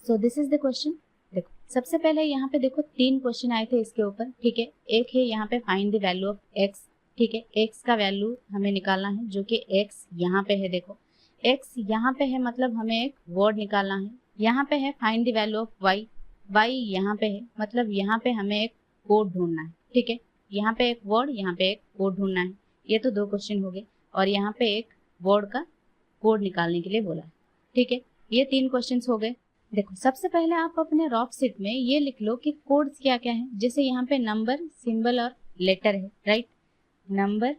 So this is the question. देखो सबसे पहले यहाँ पे देखो 3 क्वेश्चन आए थे इसके ऊपर, ठीक है। एक है यहाँ पे find the value of x, ठीक है। x का वैल्यू हमें निकालना है जो कि x यहाँ पे है। देखो x यहाँ पे है मतलब हमें एक वर्ड निकालना है। यहाँ पे है find the value of y, y यहाँ पे है मतलब यहाँ पे हमें एक कोड ढूंढना है, ठीक है। यहाँ पे एक वर्ड, यहाँ पे एक कोड ढूंढना है। ये तो 2 क्वेश्चन हो गए और यहाँ पे एक वर्ड का कोड निकालने के लिए बोला है, ठीक है। ये 3 क्वेश्चन हो गए। देखो सबसे पहले आप अपने रॉप सीट में ये लिख लो कि कोड्स क्या क्या है। जैसे यहाँ पे नंबर, सिंबल और लेटर है, राइट। नंबर,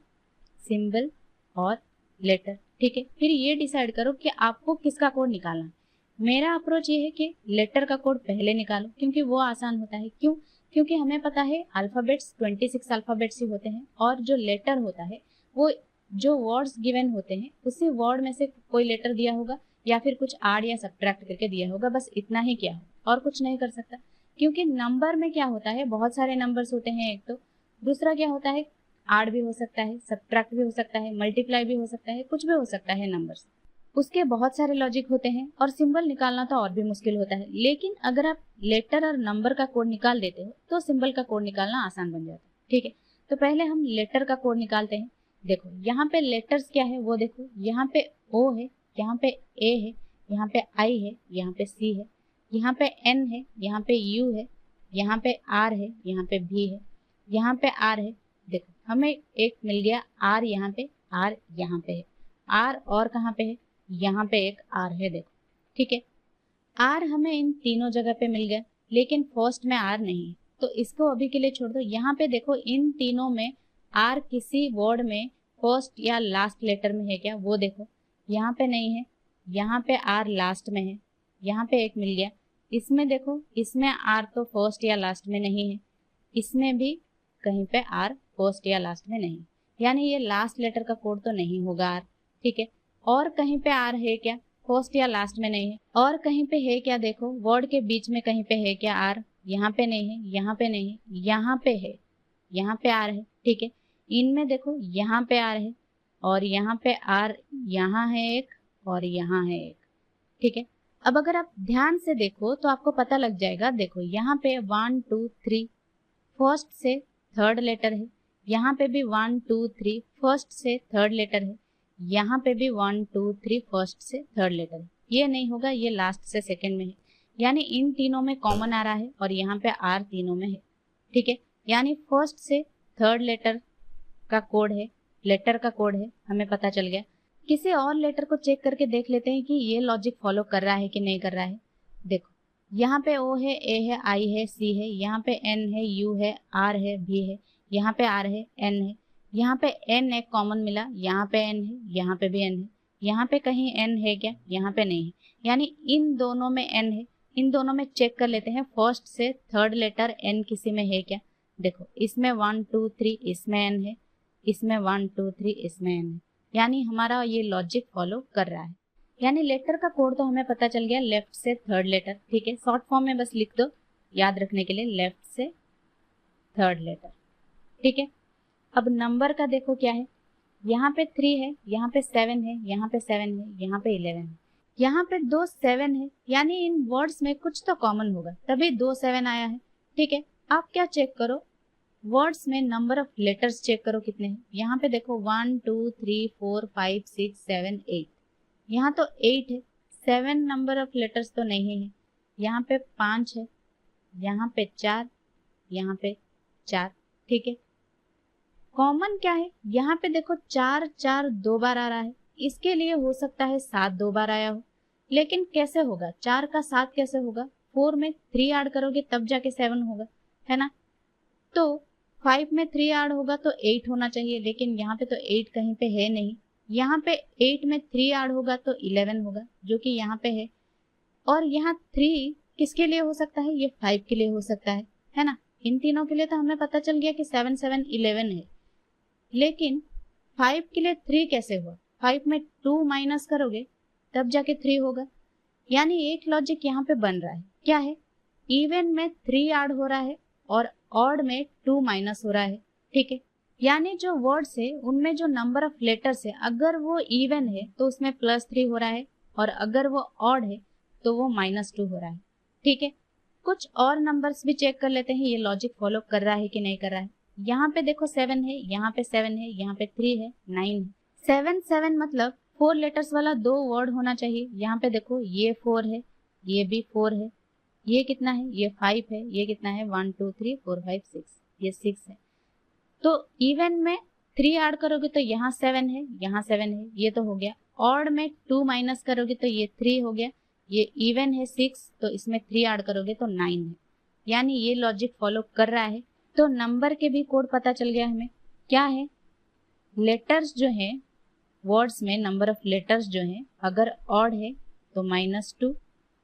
सिंबल और लेटर, ठीक है। फिर ये डिसाइड करो कि आपको किसका कोड निकालना है। मेरा अप्रोच ये है कि लेटर का कोड पहले निकालो क्योंकि वो आसान होता है। क्यों? क्योंकि हमें पता है अल्फाबेट्स 26 अल्फाबेट्स ही होते हैं और जो लेटर होता है वो जो वर्ड्स गिवन होते हैं उसी वर्ड में से कोई लेटर दिया होगा या फिर कुछ ऐड या सब्ट्रैक्ट करके दिया होगा, बस इतना ही किया हो और कुछ नहीं कर सकता। क्योंकि नंबर में क्या होता है, बहुत सारे नंबर्स होते हैं एक तो, दूसरा क्या होता है, ऐड भी हो सकता है, सब्ट्रैक्ट भी हो सकता है, मल्टीप्लाई भी हो सकता है, कुछ भी हो सकता है नंबर्स। उसके बहुत सारे लॉजिक होते हैं और सिंबल निकालना तो और भी मुश्किल होता है। लेकिन अगर आप लेटर और नंबर का कोड निकाल देते हो तो सिंबल का कोड निकालना आसान बन जाता है, ठीक है। तो पहले हम लेटर का कोड निकालते हैं। देखो यहाँ पे लेटर्स क्या है वो देखो, यहाँ पे ओ है, यहाँ पे ए है, यहाँ पे आई है, यहाँ पे सी है, यहाँ पे एन है, यहाँ पे यू है, यहाँ पे आर है, यहाँ पे भी है, यहाँ पे आर है। देखो हमें एक मिल गया आर, यहाँ पे आर, यहाँ पे है आर, और कहाँ पे है, यहाँ पे एक आर है, देखो, ठीक है। आर हमें इन तीनों जगह पे मिल गया लेकिन फर्स्ट में आर नहीं है तो इसको अभी के लिए छोड़ दो। यहाँ पे देखो इन तीनों में आर किसी वर्ड में फर्स्ट या लास्ट लेटर में है क्या वो देखो, यहाँ पे नहीं है, यहाँ पे आर लास्ट में है, यहाँ पे एक मिल गया। इसमें देखो, इसमें आर तो फर्स्ट या लास्ट में नहीं है, इसमें भी कहीं पे आर फर्स्ट या लास्ट में नहीं, यानी ये लास्ट लेटर का कोड तो नहीं होगा आर, ठीक है। और कहीं पे आर है क्या, फर्स्ट या लास्ट में नहीं है। और कहीं पे है क्या, देखो वर्ड के बीच में कहीं पे है क्या आर, यहाँ पे नहीं है, यहाँ पे नहीं है, यहाँ पे है, यहाँ पे आर है, ठीक है। इनमें देखो यहाँ पे आर है और यहाँ पे आर, यहाँ है एक और यहाँ है एक, ठीक है। अब अगर आप ध्यान से देखो तो आपको पता लग जाएगा। देखो यहाँ पे 1 2 3 फर्स्ट से थर्ड लेटर है, यहाँ पे भी 1 2 3 फर्स्ट से थर्ड लेटर है, यहाँ पे भी 1 2 3 फर्स्ट से थर्ड लेटर है। ये नहीं होगा, ये लास्ट से सेकंड में है, यानी इन तीनों में कॉमन आ रहा है और यहाँ पे आर तीनों में है, ठीक है। यानी फर्स्ट से थर्ड लेटर का कोड है, लेटर का कोड है, हमें पता चल गया। किसी और लेटर को चेक करके देख लेते हैं कि ये लॉजिक फॉलो कर रहा है कि नहीं कर रहा है। देखो यहाँ पे ओ है, ए है, आई है, सी है, यहाँ पे एन है, यू है, आर है, भी है, यहाँ पे आर है, एन है, यहाँ पे एन एक कॉमन मिला, यहाँ पे एन है, यहाँ पे भी एन है, यहाँ पे कहीं एन है क्या, यहाँ पे नहीं है, यानी इन दोनों में एन है। इन दोनों में चेक कर लेते हैं फर्स्ट से थर्ड लेटर एन किसी में है क्या। देखो इसमें 1 2 3 इसमें एन है, इसमें 1 2 3 इसमें एन है, यानी हमारा ये लॉजिक फॉलो कर रहा है। यानी लेटर का कोड तो हमें पता चल गया, लेफ्ट से थर्ड लेटर, ठीक है। शॉर्ट फॉर्म में बस लिख दो याद रखने के लिए, लेफ्ट से थर्ड लेटर, ठीक है। अब नंबर का देखो क्या है, यहाँ पे 3 है, यहाँ पे 7 है, यहाँ पे 7 है, यहाँ पे 11 है, यहाँ पे 2 7 है, यानी इन वर्ड्स में कुछ तो कॉमन होगा तभी 2 7 आया है, ठीक है। आप क्या चेक करो, वर्ड्स में नंबर ऑफ लेटर्स चेक करो कितने हैं। यहाँ पे देखो 1 2 3 4 5 6 7 8, यहाँ तो 8 है, 7 नंबर ऑफ लेटर्स तो नहीं है। यहाँ पे 5 है, यहाँ पे 4, यहाँ पे 4, ठीक है। कॉमन क्या है, यहाँ पे देखो 4 4 2 बार आ रहा है, इसके लिए हो सकता है 7 2 बार आया हो, लेकिन कैसे होगा, 4 का 7 कैसे होगा, 4 में 3 ऐड करोगे तब जाके 7 होगा, है ना। तो 5 में 3 ऐड होगा तो 8 होना चाहिए, लेकिन यहाँ पे तो 8 कहीं पे है नहीं। यहाँ पे 8 में 3 ऐड होगा तो 11 होगा जो कि यहाँ पे है, और यहाँ 3 किसके लिए हो सकता है, ये 5 के लिए हो सकता है ना। इन तीनों के लिए तो हमें पता चल गया कि 7 7 11 है, लेकिन 5 के लिए 3 कैसे हुआ, 5 में 2 माइनस करोगे तब जाके 3 होगा। यानी एक लॉजिक यहाँ पे बन रहा है, क्या है, इवन में 3 ऐड हो रहा है और ऑड में 2 माइनस हो रहा है, ठीक है। यानी जो वर्ड्स है उनमें जो नंबर ऑफ लेटर्स है अगर वो इवन है तो उसमें +3 हो रहा है और अगर वो ऑड है तो वो -2 हो रहा है। ठीक है। कुछ और नंबर्स भी चेक कर लेते हैं ये लॉजिक फॉलो कर रहा है कि नहीं कर रहा है। यहाँ पे देखो 7 है, यहाँ पे 7 है, यहाँ पे 3 है, 9 है। 7 7 मतलब 4 लेटर्स वाला 2 वर्ड होना चाहिए। यहाँ पे देखो ये 4 है, ये भी 4 है, ये कितना है, ये 5 है, ये कितना है 1 2 3 4 5 6, ये 6 है। तो इवन में 3 ऐड करोगे तो यहाँ 7 है, यहाँ 7 है, ये तो हो गया। ऑड में 2 माइनस करोगे तो ये 3 हो गया। ये इवन है 6, तो इसमें 3 ऐड करोगे तो 9 है। यानी ये लॉजिक फॉलो कर रहा है। तो नंबर के भी कोड पता चल गया हमें। क्या है, लेटर्स जो है वर्ड्स में नंबर ऑफ लेटर्स जो है अगर ऑड है तो -2,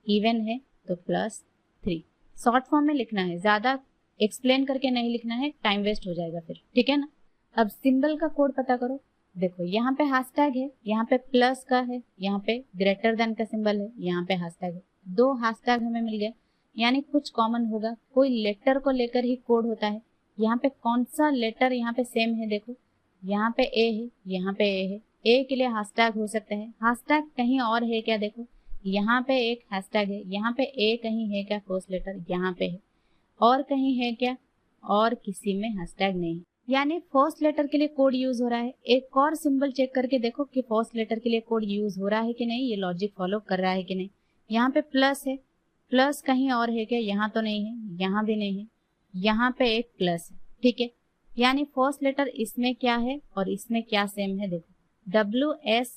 इवन है तो +3। शॉर्ट फॉर्म में लिखना है, ज्यादा एक्सप्लेन करके नहीं लिखना है, टाइम वेस्ट हो जाएगा फिर, ठीक है ना। अब सिंबल का कोड पता करो। देखो यहाँ पे हैशटैग है, यहाँ पे प्लस का है, यहाँ पे ग्रेटर देन का सिंबल है, यहाँ पे हैशटैग है। 2 हैशटैग हमें मिल गया, यानी कुछ कॉमन होगा। कोई लेटर को लेकर ही कोड होता है। यहाँ पे कौन सा लेटर यहाँ पे सेम है, देखो यहाँ पे ए है, यहाँ पे ए है। ए के लिए हैशटैग हो सकता है, हैशटैग कहीं और है क्या, देखो यहाँ पे एक हैशटैग है, यहाँ पे ए कहीं है क्या, फर्स्ट लेटर यहाँ पे है, और कहीं है क्या, और किसी में हैशटैग नहीं। यानी फर्स्ट लेटर के लिए कोड यूज हो रहा है। एक और सिंबल चेक करके देखो कि फर्स्ट लेटर के लिए कोड यूज हो रहा है कि नहीं, ये लॉजिक फॉलो कर रहा है कि नहीं। यहाँ पे प्लस है, प्लस कहीं और है क्या, यहाँ तो नहीं है, यहाँ भी नहीं है, यहाँ पे एक प्लस है, ठीक है। यानी फर्स्ट लेटर इसमें क्या है और इसमें क्या सेम है, देखो WS,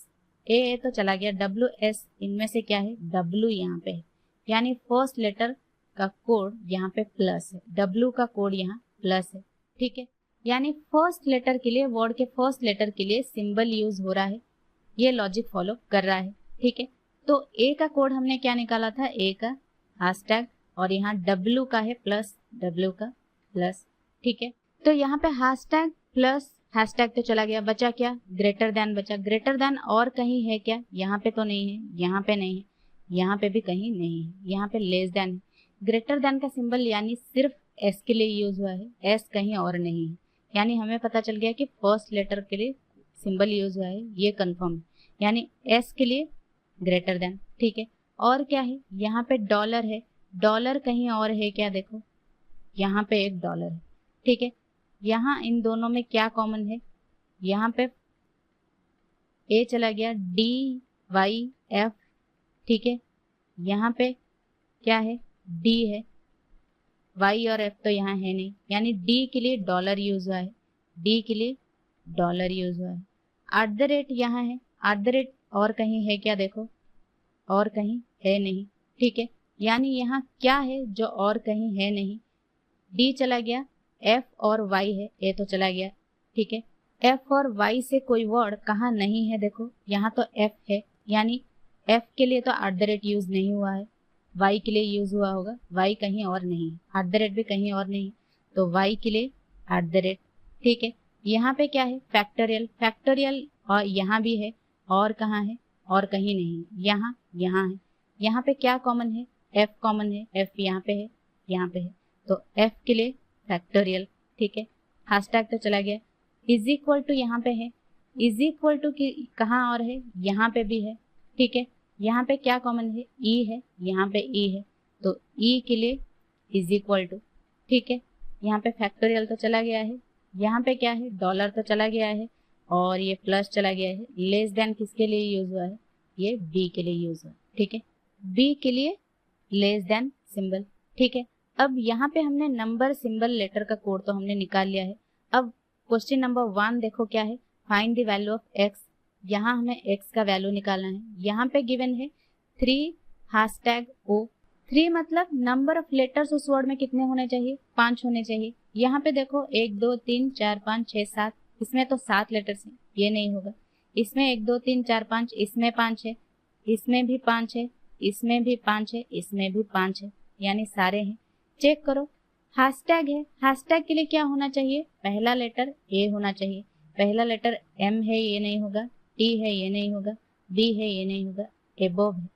ए तो चला गया, WS इनमें से क्या है, W यहाँ पे है। यानी फर्स्ट लेटर का कोड यहाँ पे प्लस है, W का कोड यहाँ प्लस है, ठीक है। यानी फर्स्ट लेटर के लिए, वर्ड के फर्स्ट लेटर के लिए सिंबल यूज हो रहा है, ये लॉजिक फॉलो कर रहा है, ठीक है। तो ए का कोड हमने क्या निकाला था, ए का हैशटैग, और यहाँ W का है प्लस, W का प्लस, ठीक है। तो यहाँ पे हैशटैग प्लस हैशटैग तो चला गया, बचा क्या, ग्रेटर देन बचा। ग्रेटर देन और कहीं है क्या, यहाँ पे तो नहीं है, यहाँ पे नहीं है, यहाँ पे भी कहीं नहीं है, यहाँ पे लेस देन है। ग्रेटर देन का सिंबल यानी सिर्फ एस के लिए यूज हुआ है, एस कहीं और नहीं है। यानी हमें पता चल गया कि फर्स्ट लेटर के लिए सिंबल यूज हुआ है, ये कंफर्म है। यानी एस के लिए ग्रेटर देन, ठीक है। और क्या है, यहाँ पे डॉलर है, डॉलर कहीं और है क्या, देखो यहाँ पे एक डॉलर है, ठीक है। यहाँ इन दोनों में क्या कॉमन है, यहाँ पे ए चला गया, DYF, ठीक है। यहाँ पे क्या है, D है, Y और F तो यहाँ है नहीं, यानी D के लिए डॉलर यूज हुआ है, D के लिए डॉलर यूज हुआ है। @ यहाँ है, @ और कहीं है क्या, देखो और कहीं है नहीं, ठीक है। यानी यहाँ क्या है जो और कहीं है नहीं, D चला गया, F और Y है, A तो चला गया, ठीक है। F और Y से कोई वर्ड कहाँ नहीं है, देखो यहाँ तो F है, यानी F के लिए तो @ यूज नहीं हुआ है, Y के लिए यूज हुआ होगा, Y कहीं और नहीं, @ भी कहीं और नहीं, तो Y के लिए @, ठीक है। यहाँ पे क्या है, फैक्टोरियल, फैक्टोरियल और यहाँ भी है, और कहाँ है, और कहीं नहीं, यहाँ यहाँ है। यहाँ पे क्या कॉमन है, F कॉमन है, F यहाँ पे है, यहाँ पे है, तो F के लिए फैक्टोरियल, ठीक है। हैशटैग तो चला गया। इज इक्वल टू यहाँ पे है, इज इक्वल टू की कहाँ और है, यहाँ पे भी है, ठीक है। यहाँ पे क्या कॉमन है, E है, यहाँ पे E है, तो E के लिए इज इक्वल टू, ठीक है। यहाँ पे फैक्टोरियल तो चला गया है, यहाँ पे क्या है, डॉलर तो चला गया है, और ये प्लस चला गया है। लेस देन किसके लिए यूज हुआ है, ये B के लिए यूज हुआ है, ठीक है। B के लिए लेस देन सिंबल, ठीक है। अब यहाँ पे हमने नंबर, सिंबल, लेटर का कोड तो हमने निकाल लिया है। अब क्वेश्चन नंबर 1 देखो क्या है, find the value of x। यहाँ हमें x का वैल्यू निकालना है। यहाँ पे गिवन है 3 #O। 3 मतलब नंबर ऑफ लेटर्स उस वर्ड में कितने होने चाहिए, 5 होने चाहिए। यहाँ पे देखो 1 2 3 4 5 6 7, इसमें तो 7 लेटर्स हैं, ये नहीं होगा। इसमें 1 2 3 4 5, इसमें 5 है, इसमें भी 5 है, इसमें भी 5 है, इसमें भी 5 है, यानी सारे हैं। चेक करो, हैशटैग है, हैशटैग के लिए क्या होना चाहिए, पहला लेटर A होना चाहिए। पहला लेटर M है, ये नहीं होगा, T है, ये नहीं होगा, B है, ये नहीं होगा, एबोव है।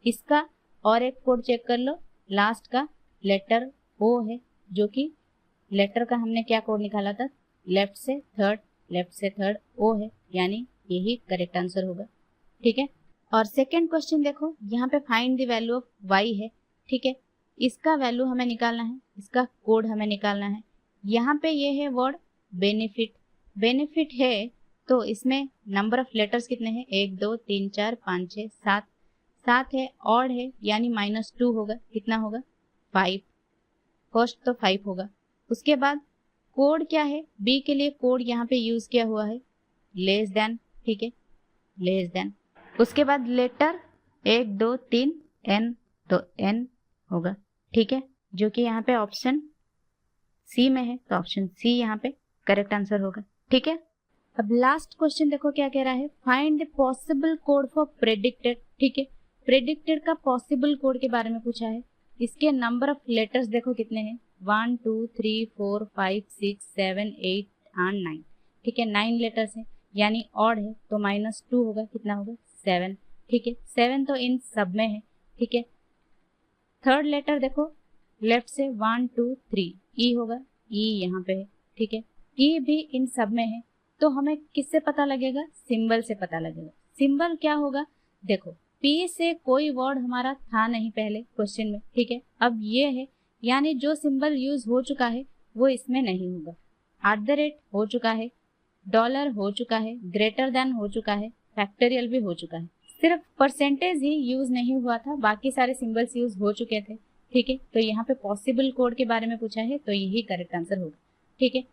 इसका और एक कोड चेक कर लो, लास्ट का लेटर O है, जो कि लेटर का हमने क्या कोड निकाला था, लेफ्ट से थर्ड, लेफ्ट से थर्ड O है, यानी यही करेक्ट आंसर होगा, ठीक है। और सेकेंड क्वेश्चन देखो, यहाँ पे find the value of Y है, ठीक है। इसका वैल्यू हमें निकालना है, इसका कोड हमें निकालना है। यहाँ पे ये है वर्ड बेनिफिट, बेनिफिट है तो इसमें नंबर ऑफ लेटर्स कितने हैं, 1 2 3 4 5 6 7, 7 है, ऑड है यानी -2 होगा, कितना होगा 5, फर्स्ट तो 5 होगा। उसके बाद कोड क्या है, बी के लिए कोड यहाँ पे यूज किया हुआ है लेस देन, ठीक है, लेस देन। उसके बाद लेटर 1 2 3 n, तो n होगा, ठीक है, जो कि यहाँ पे ऑप्शन सी में है, तो ऑप्शन सी यहाँ पे करेक्ट आंसर होगा, ठीक है। अब लास्ट क्वेश्चन देखो क्या कह रहा है, find the possible code for predicted, ठीक है, प्रेडिक्टेड का पॉसिबल कोड के बारे में पूछा है। इसके नंबर ऑफ लेटर्स देखो कितने हैं, 1 2 3 4 5 6 7 8 एंड 9, ठीक है, 9 लेटर्स हैं, यानी ऑड है तो -2 होगा, कितना होगा 7, ठीक है, 7 तो इन सब में है, ठीक है। थर्ड लेटर देखो लेफ्ट से 1 2 3 ई होगा, ई यहाँ पे है, ठीक है, ई भी इन सब में है, तो हमें किससे पता लगेगा, सिंबल से पता लगेगा। सिंबल क्या होगा, देखो पी से कोई वर्ड हमारा था नहीं पहले क्वेश्चन में, ठीक है, अब ये है, यानी जो सिंबल यूज हो चुका है वो इसमें नहीं होगा। @ हो चुका है, डॉलर हो चुका है, ग्रेटर देन हो चुका है, फैक्टोरियल भी हो चुका है, सिर्फ परसेंटेज ही यूज नहीं हुआ था, बाकी सारे सिंबल्स यूज हो चुके थे, ठीक है। तो यहाँ पे पॉसिबल कोड के बारे में पूछा है तो यही करेक्ट आंसर होगा, ठीक है।